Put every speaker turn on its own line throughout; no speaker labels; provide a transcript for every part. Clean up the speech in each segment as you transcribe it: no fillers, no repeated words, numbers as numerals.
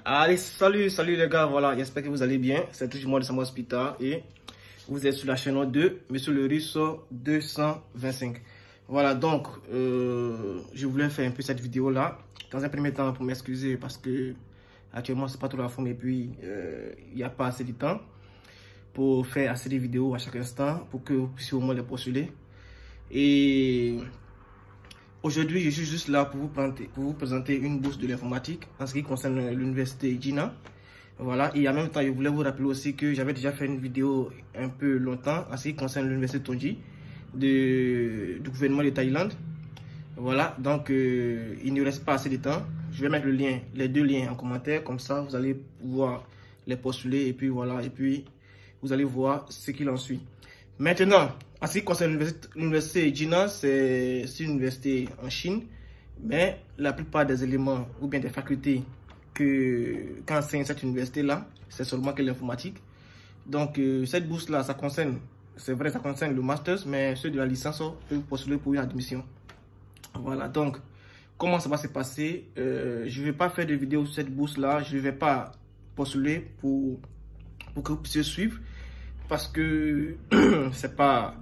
Allez, salut les gars, voilà, j'espère que vous allez bien. C'est toujours moi de Samuel Hospital et vous êtes sur la chaîne de Monsieur le Russo 225. Voilà, donc, je voulais faire un peu cette vidéo là. Dans un premier temps, pour m'excuser parce que actuellement, c'est pas trop la forme et puis il n'y a pas assez de temps pour faire assez de vidéos à chaque instant pour que vous puissiez au moins les postuler. Et aujourd'hui, je suis juste là pour vous présenter une bourse de l'informatique en ce qui concerne l'université Jinan. Voilà, et en même temps, je voulais vous rappeler aussi que j'avais déjà fait une vidéo un peu longtemps en ce qui concerne l'université Tongji du gouvernement de Thaïlande. Voilà, donc il ne reste pas assez de temps. Je vais mettre les deux liens en commentaire, comme ça vous allez pouvoir les postuler et puis voilà, et puis vous allez voir ce qu'il en suit. Maintenant, en ce qui concerne l'université Jinan, c'est une université en Chine, mais la plupart des éléments ou bien des facultés qu'enseigne cette université-là, c'est seulement que l'informatique. Donc, cette bourse-là, ça concerne, c'est vrai, ça concerne le master, mais ceux de la licence peuvent postuler pour une admission. Voilà, donc, comment ça va se passer? Je ne vais pas faire de vidéo sur cette bourse-là, je ne vais pas postuler pour que vous puissiez suivre, parce que c'est pas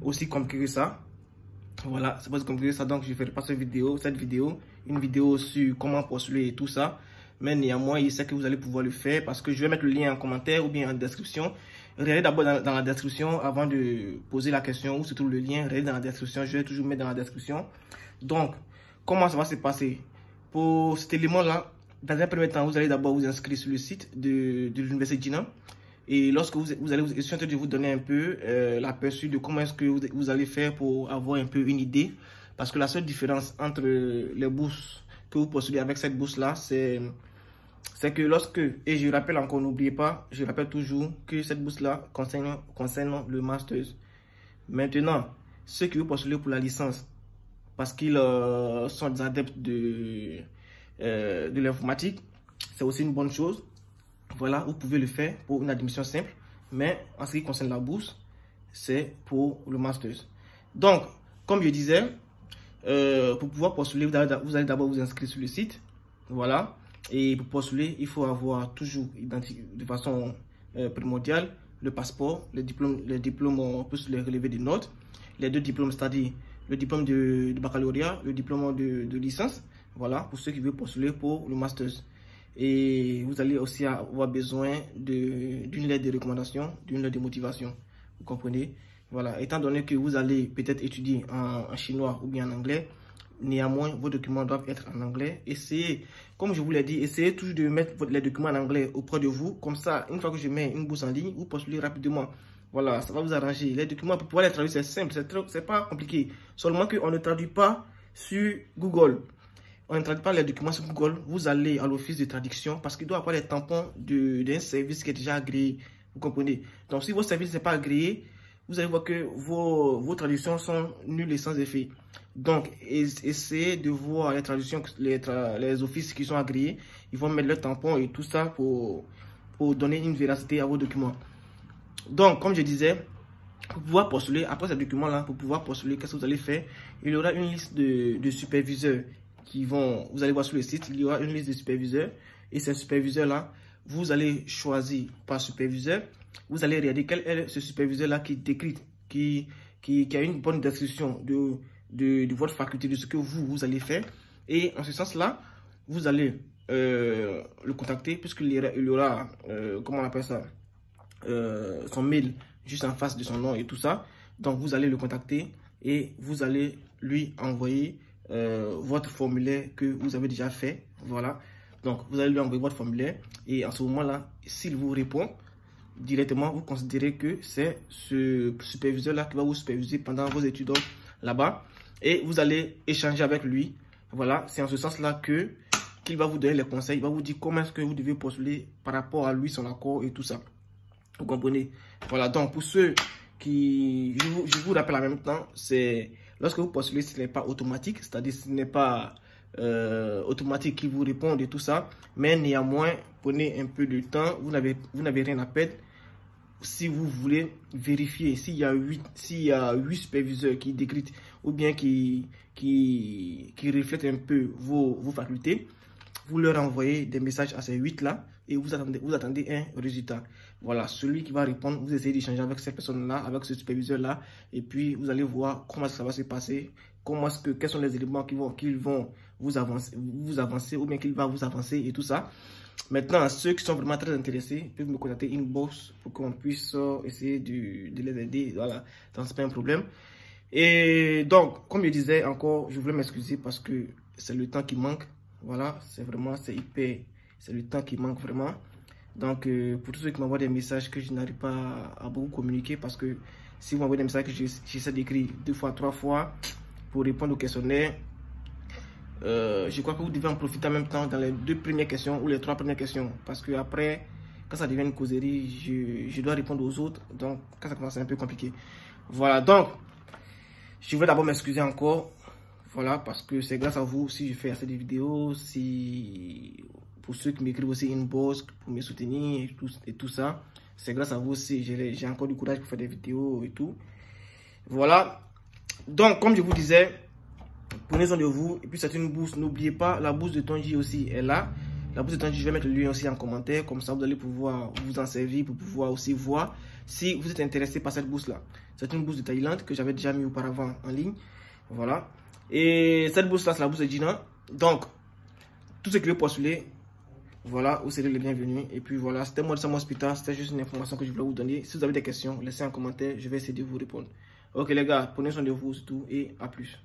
aussi compliqué que ça. Voilà, c'est pas aussi compliqué que ça, donc je ne ferai pas cette vidéo, une vidéo sur comment postuler et tout ça. Mais néanmoins, je sais que vous allez pouvoir le faire parce que je vais mettre le lien en commentaire ou bien en description. Regardez d'abord dans la description avant de poser la question où se trouve le lien. Regardez dans la description, je vais toujours mettre dans la description. Donc, comment ça va se passer? Pour cet élément-là, dans un premier temps, vous allez d'abord vous inscrire sur le site de l'université Jinan. Et lorsque je suis en train de vous donner un peu l'aperçu de comment est-ce que vous allez faire pour avoir un peu une idée. Parce que la seule différence entre les bourses que vous postulez avec cette bourse-là, c'est que lorsque, et je rappelle encore, n'oubliez pas, je rappelle toujours que cette bourse-là concerne le master. Maintenant, ceux qui vous postulez pour la licence, parce qu'ils sont des adeptes de l'informatique, c'est aussi une bonne chose. Voilà, vous pouvez le faire pour une admission simple, mais en ce qui concerne la bourse, c'est pour le master. Donc, comme je disais, pour pouvoir postuler, vous allez d'abord vous inscrire sur le site. Voilà. Et pour postuler, il faut avoir toujours de façon primordiale le passeport, les diplômes plus les relevés de notes, les deux diplômes, c'est-à-dire le diplôme de baccalauréat, le diplôme de licence. Voilà, pour ceux qui veulent postuler pour le master. Et vous allez aussi avoir besoin d'une lettre de recommandation, d'une lettre de motivation. Vous comprenez? Voilà, étant donné que vous allez peut-être étudier en chinois ou bien en anglais, néanmoins, vos documents doivent être en anglais. Essayez, comme je vous l'ai dit, essayez toujours de mettre les documents en anglais auprès de vous. Comme ça, une fois que je mets une bourse en ligne, vous postulez rapidement. Voilà, ça va vous arranger. Les documents, pour pouvoir les traduire, c'est simple, c'est pas compliqué. Seulement qu'on ne traduit pas sur Google. On ne traduit pas les documents sur Google. Vous allez à l'office de traduction parce qu'il doit avoir les tampons d'un service qui est déjà agréé. Vous comprenez? Donc, si votre service n'est pas agréé, vous allez voir que vos traductions sont nulles et sans effet. Donc, essayez de voir les traductions, les offices qui sont agréés. Ils vont mettre le tampon et tout ça pour donner une véracité à vos documents. Donc, comme je disais, pour pouvoir postuler, après ces documents-là, pour pouvoir postuler, qu'est-ce que vous allez faire? Il y aura une liste de superviseurs vous allez voir sur le site, il y aura une liste de superviseurs. Et ces superviseurs-là, vous allez choisir par superviseur. Vous allez regarder quel est ce superviseur-là qui décrit, qui a une bonne description de votre faculté, de ce que vous allez faire. Et en ce sens-là, vous allez le contacter, puisqu'il y aura comment on appelle ça, son mail juste en face de son nom et tout ça. Donc, vous allez le contacter et vous allez lui envoyer votre formulaire que vous avez déjà fait. Voilà. Donc, vous allez lui envoyer votre formulaire et en ce moment-là, s'il vous répond directement, vous considérez que c'est ce superviseur-là qui va vous superviser pendant vos études là-bas et vous allez échanger avec lui. Voilà, c'est en ce sens-là qu'il va vous donner les conseils, il va vous dire comment est-ce que vous devez postuler par rapport à lui, son accord et tout ça. Vous comprenez? Voilà, donc pour ceux qui, je vous rappelle en même temps, c'est lorsque vous postulez, ce n'est pas automatique, c'est-à-dire ce n'est pas automatique qui vous répond et tout ça, mais néanmoins, prenez un peu de temps, vous n'avez rien à perdre. Si vous voulez vérifier s'il y a 8 superviseurs qui décritent ou bien qui reflètent un peu vos facultés, vous leur envoyez des messages à ces 8 là et vous attendez un résultat. Voilà, celui qui va répondre, vous essayez d'échanger avec cette personne-là, avec ce superviseur-là, et puis vous allez voir comment ça va se passer, quels sont les éléments qui vont vous avancer, ou bien qu'il va vous avancer et tout ça. Maintenant, ceux qui sont vraiment très intéressés peuvent me contacter inbox pour qu'on puisse essayer de les aider. Voilà, donc c'est pas un problème. Et donc, comme je disais encore, je voulais m'excuser parce que c'est le temps qui manque. Voilà, c'est le temps qui manque vraiment. Donc, pour tous ceux qui m'envoient des messages que je n'arrive pas à beaucoup communiquer, parce que si vous m'envoyez des messages que j'essaie d'écrire 2 fois, 3 fois pour répondre aux questionnaires, je crois que vous devez en profiter en même temps dans les 2 premières questions ou les 3 premières questions. Parce que après, quand ça devient une causerie, je dois répondre aux autres. Donc, quand ça commence, c'est un peu compliqué. Voilà, donc, je voulais d'abord m'excuser encore. Voilà, parce que c'est grâce à vous si je fais assez de vidéos, pour ceux qui m'écrivent aussi inbox pour me soutenir et tout ça. C'est grâce à vous aussi, j'ai encore du courage pour faire des vidéos et tout. Voilà. Donc, comme je vous disais, prenez soin de vous. Et puis, c'est une bourse. N'oubliez pas, la bourse de Tonji aussi est là. La bourse de Tonji, je vais mettre le lien aussi en commentaire. Comme ça, vous allez pouvoir vous en servir pour pouvoir aussi voir si vous êtes intéressé par cette bourse-là. C'est une bourse de Thaïlande que j'avais déjà mis auparavant en ligne. Voilà. Et cette bourse-là, c'est la bourse de Jinan. Donc, tous ceux qui veulent postuler, voilà, vous serez les bienvenus. Et puis voilà, c'était moi de Sam Hospital. C'était juste une information que je voulais vous donner. Si vous avez des questions, laissez un commentaire. Je vais essayer de vous répondre. Ok les gars, prenez soin de vous surtout et à plus.